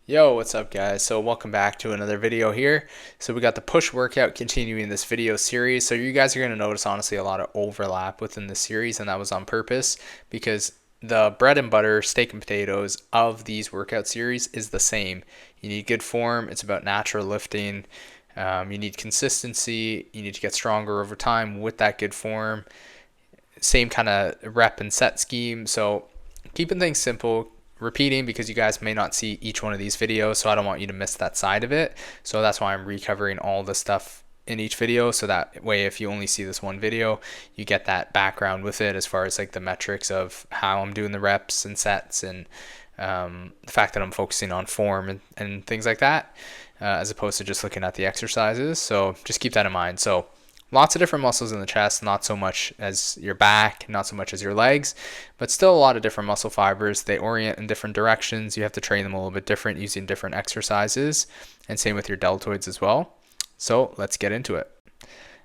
Yo, what's up guys? So welcome back to another video here. So we got the push workout continuing this video series. So you guys are going to notice honestly a lot of overlap within the series, and that was on purpose because the bread and butter steak and potatoes of these workout series is the same. You need good form. It's about natural lifting. You need consistency. You need to get stronger over time with that good form. Same kind of rep and set scheme. So keeping things simple, repeating because you guys may not see each one of these videos, so I don't want you to miss that side of it. So that's why I'm recovering all the stuff in each video, so that way if you only see this one video, you get that background with it as far as like the metrics of how I'm doing the reps and sets, and the fact that I'm focusing on form and things like that, as opposed to just looking at the exercises. So just keep that in mind. So lots of different muscles in the chest, not so much as your back, not so much as your legs, but still a lot of different muscle fibers. They orient in different directions. You have to train them a little bit different using different exercises, and same with your deltoids as well. So let's get into it.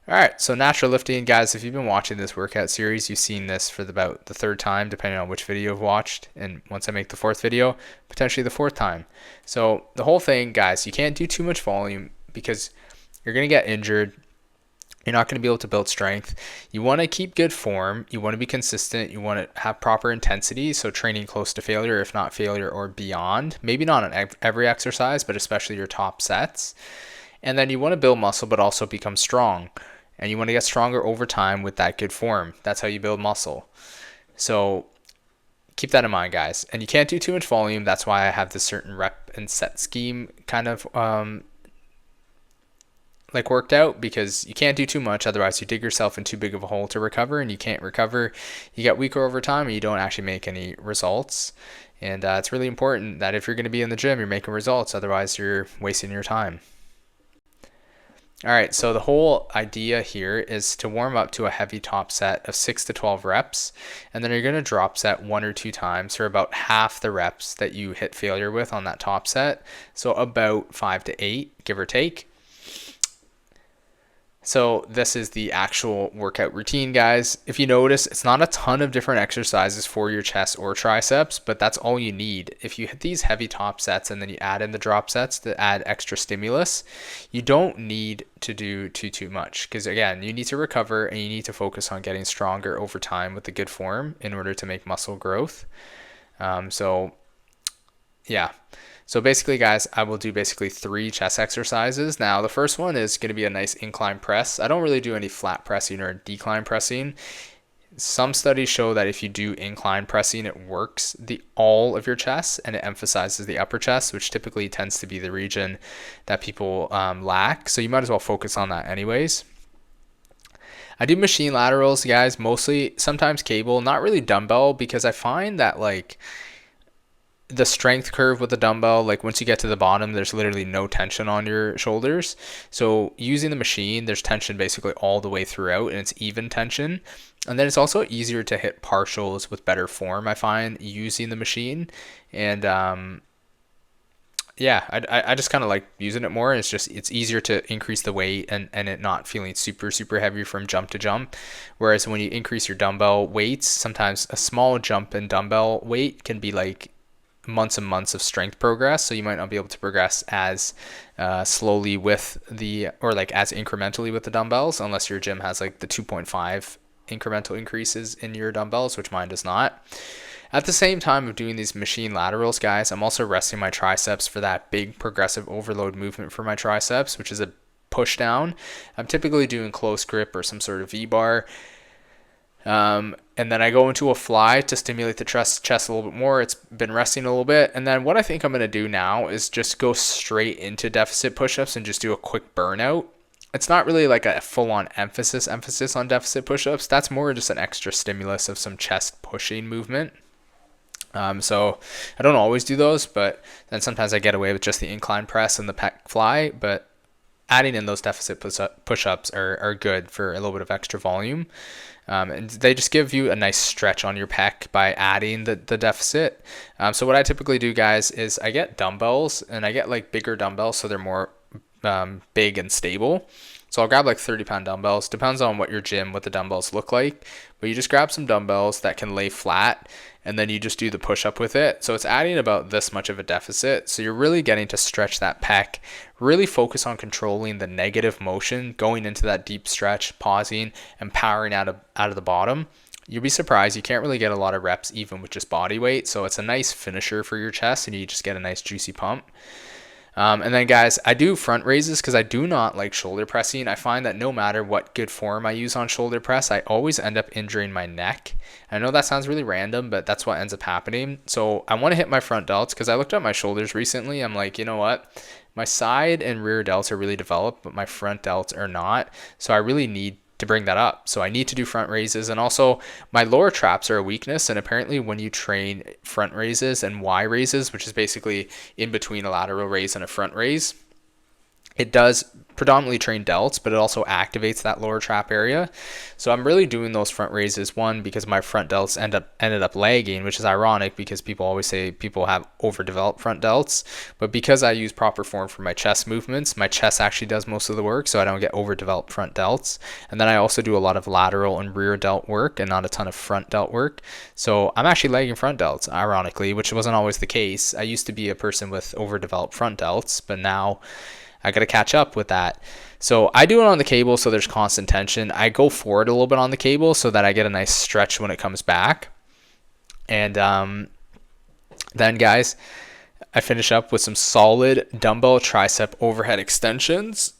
All right, so natural lifting, guys, if you've been watching this workout series, you've seen this for about the third time, depending on which video you've watched. And once I make the fourth video, potentially the fourth time. So the whole thing, guys, you can't do too much volume because you're going to get injured. You're not going to be able to build strength. You want to keep good form. You want to be consistent. You want to have proper intensity. So training close to failure, if not failure or beyond. Maybe not on every exercise, but especially your top sets. And then you want to build muscle, but also become strong. And you want to get stronger over time with that good form. That's how you build muscle. So keep that in mind, guys. And you can't do too much volume. That's why I have this certain rep and set scheme kind of like worked out, because you can't do too much, otherwise you dig yourself in too big of a hole to recover, and you can't recover. You get weaker over time and you don't actually make any results. And it's really important that if you're going to be in the gym, you're making results, otherwise you're wasting your time. All right, so the whole idea here is to warm up to a heavy top set of 6 to 12 reps, and then you're going to drop set 1 or 2 times for about half the reps that you hit failure with on that top set. So about 5 to 8, give or take. So this is the actual workout routine, guys. If you notice, it's not a ton of different exercises for your chest or triceps, but that's all you need. If you hit these heavy top sets and then you add in the drop sets to add extra stimulus, you don't need to do too much, because again, you need to recover and you need to focus on getting stronger over time with the good form in order to make muscle growth. Yeah. So basically, guys, I will do basically 3 chest exercises. Now, the first one is going to be a nice incline press. I don't really do any flat pressing or decline pressing. Some studies show that if you do incline pressing, it works all of your chest and it emphasizes the upper chest, which typically tends to be the region that people lack. So you might as well focus on that anyways. I do machine laterals, guys, mostly, sometimes cable, not really dumbbell, because I find that like the strength curve with the dumbbell, like once you get to the bottom, there's literally no tension on your shoulders. So using the machine, there's tension basically all the way throughout, and it's even tension. And then it's also easier to hit partials with better form, I find, using the machine. And yeah, I just kind of like using it more. It's easier to increase the weight and it not feeling super heavy from jump to jump. Whereas when you increase your dumbbell weights, sometimes a small jump in dumbbell weight can be like months and months of strength progress, so you might not be able to progress as slowly with or like as incrementally with the dumbbells, unless your gym has like the 2.5 incremental increases in your dumbbells, which mine does not. At the same time of doing these machine laterals, guys, I'm also resting my triceps for that big progressive overload movement for my triceps, which is a push down. I'm typically doing close grip or some sort of V-bar. And then I go into a fly to stimulate the chest a little bit more. It's been resting a little bit. And then what I think I'm going to do now is just go straight into deficit push-ups and just do a quick burnout. It's not really like a full-on emphasis on deficit push-ups. That's more just an extra stimulus of some chest pushing movement. So I don't always do those, but then sometimes I get away with just the incline press and the pec fly. But adding in those deficit push-ups are good for a little bit of extra volume. And they just give you a nice stretch on your pec by adding the deficit. So what I typically do, guys, is I get dumbbells, and I get like bigger dumbbells so they're more big and stable. So I'll grab like 30-pound dumbbells. Depends on what your gym, what the dumbbells look like. But you just grab some dumbbells that can lay flat, and then you just do the push up with it. So it's adding about this much of a deficit. So you're really getting to stretch that pec, really focus on controlling the negative motion, going into that deep stretch, pausing, and powering out of the bottom. You'll be surprised, you can't really get a lot of reps even with just body weight. So it's a nice finisher for your chest, and you just get a nice juicy pump. And then guys, I do front raises because I do not like shoulder pressing. I find that no matter what good form I use on shoulder press, I always end up injuring my neck. I know that sounds really random, but that's what ends up happening. So I want to hit my front delts because I looked at my shoulders recently. I'm like, you know what? My side and rear delts are really developed, but my front delts are not. So I really need to bring that up. So I need to do front raises, and also my lower traps are a weakness, and apparently when you train front raises and Y raises, which is basically in between a lateral raise and a front raise, it does predominantly train delts, but it also activates that lower trap area. So I'm really doing those front raises, one, because my front delts ended up lagging, which is ironic because people always say people have overdeveloped front delts, but because I use proper form for my chest movements, my chest actually does most of the work, so I don't get overdeveloped front delts. And then I also do a lot of lateral and rear delt work and not a ton of front delt work. So I'm actually lagging front delts, ironically, which wasn't always the case. I used to be a person with overdeveloped front delts, but now I got to catch up with that. So I do it on the cable so there's constant tension. I go forward a little bit on the cable so that I get a nice stretch when it comes back. And then guys, I finish up with some solid dumbbell tricep overhead extensions.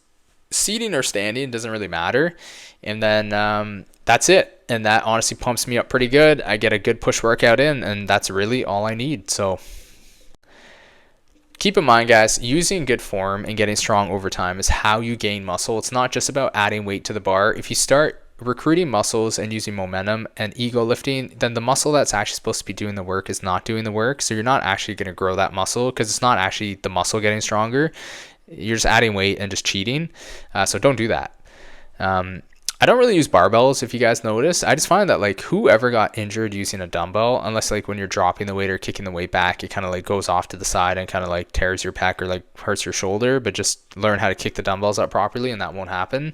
Seating or standing doesn't really matter. And then that's it. And that honestly pumps me up pretty good. I get a good push workout in, and that's really all I need. So keep in mind, guys, using good form and getting strong over time is how you gain muscle. It's not just about adding weight to the bar. If you start recruiting muscles and using momentum and ego lifting, then the muscle that's actually supposed to be doing the work is not doing the work. So you're not actually going to grow that muscle because it's not actually the muscle getting stronger. You're just adding weight and just cheating. So don't do that. I don't really use barbells, if you guys notice. I just find that like whoever got injured using a dumbbell, unless like when you're dropping the weight or kicking the weight back, it kind of like goes off to the side and kind of like tears your pec or like hurts your shoulder, but just learn how to kick the dumbbells up properly and that won't happen.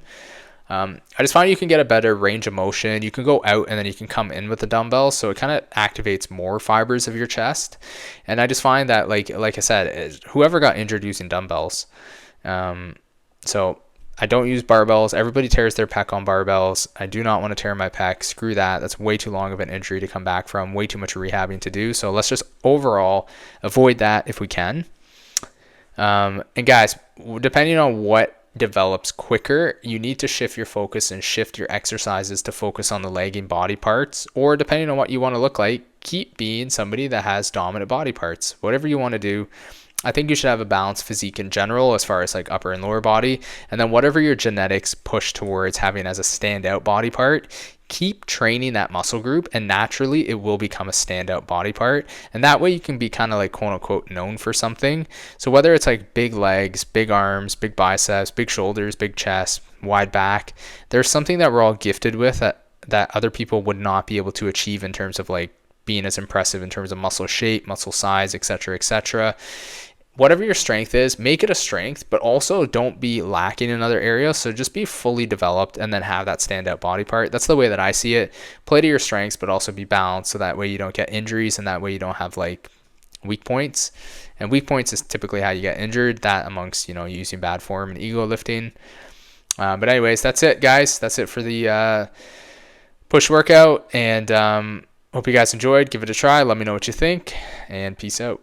I just find you can get a better range of motion. You can go out and then you can come in with the dumbbell, so it kind of activates more fibers of your chest. And I just find that like I said, whoever got injured using dumbbells. So I don't use barbells. Everybody tears their pec on barbells. I do not want to tear my pec. Screw that. That's way too long of an injury to come back from. Way too much rehabbing to do. So let's just overall avoid that if we can. And guys, depending on what develops quicker, you need to shift your focus and shift your exercises to focus on the lagging body parts, or depending on what you want to look like, keep being somebody that has dominant body parts. Whatever you want to do, I think you should have a balanced physique in general as far as like upper and lower body, and then whatever your genetics push towards having as a standout body part, keep training that muscle group and naturally it will become a standout body part, and that way you can be kind of like quote unquote known for something. So whether it's like big legs, big arms, big biceps, big shoulders, big chest, wide back, there's something that we're all gifted with that other people would not be able to achieve in terms of like being as impressive in terms of muscle shape, muscle size, etc., etc. Whatever your strength is, make it a strength, but also don't be lacking in other areas. So just be fully developed and then have that standout body part. That's the way that I see it. Play to your strengths, but also be balanced, so that way you don't get injuries and that way you don't have like weak points. And weak points is typically how you get injured, that amongst, using bad form and ego lifting. But anyways, that's it, guys. That's it for the push workout. And hope you guys enjoyed. Give it a try. Let me know what you think, and peace out.